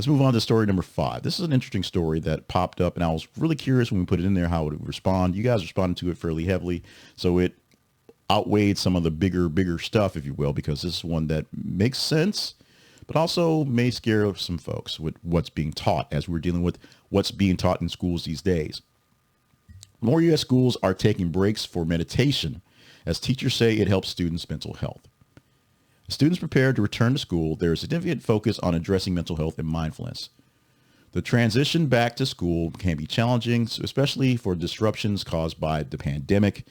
Let's move on to story number 5. This is an interesting story that popped up, and I was really curious when we put it in there how it would respond. You guys responded to it fairly heavily, so it outweighed some of the bigger stuff, if you will, because this is one that makes sense, but also may scare some folks with what's being taught as we're dealing with what's being taught in schools these days. More U.S. schools are taking breaks for meditation, as teachers say it helps students' mental health. As students prepare to return to school, there is significant focus on addressing mental health and mindfulness. The transition back to school can be challenging, especially for disruptions caused by the pandemic,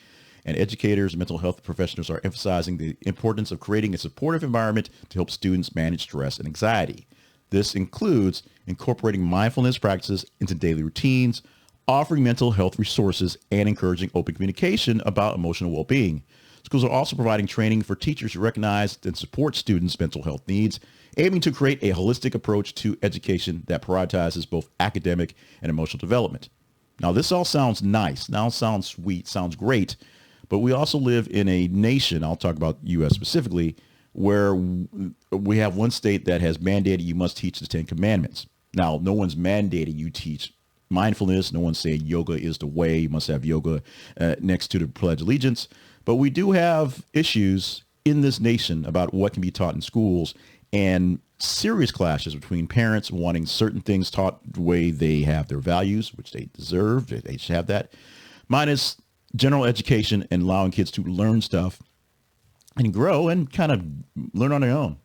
and educators and mental health professionals are emphasizing the importance of creating a supportive environment to help students manage stress and anxiety. This includes incorporating mindfulness practices into daily routines, offering mental health resources, and encouraging open communication about emotional well-being. Schools are also providing training for teachers to recognize and support students' mental health needs, aiming to create a holistic approach to education that prioritizes both academic and emotional development. Now, this all sounds nice. Now, sounds sweet, sounds great, but we also live in a nation, I'll talk about U.S. specifically, where we have one state that has mandated you must teach the 10 Commandments. Now, no one's mandating you teach mindfulness. No one's saying yoga is the way. You must have yoga next to the Pledge of Allegiance. But we do have issues in this nation about what can be taught in schools, and serious clashes between parents wanting certain things taught the way they have their values, which they deserve. They should have that, minus general education and allowing kids to learn stuff and grow and kind of learn on their own.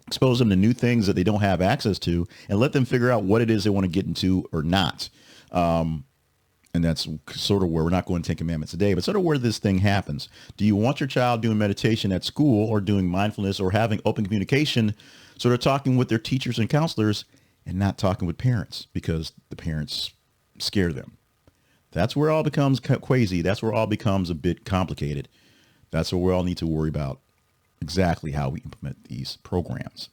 Expose them to new things that they don't have access to and let them figure out what it is they want to get into or not. And that's sort of where we're not going to 10 Commandments today, but sort of where this thing happens. Do you want your child doing meditation at school or doing mindfulness or having open communication, sort of talking with their teachers and counselors and not talking with parents because the parents scare them? That's where it all becomes crazy. That's where it all becomes a bit complicated. That's what we all need to worry about, exactly how we implement these programs.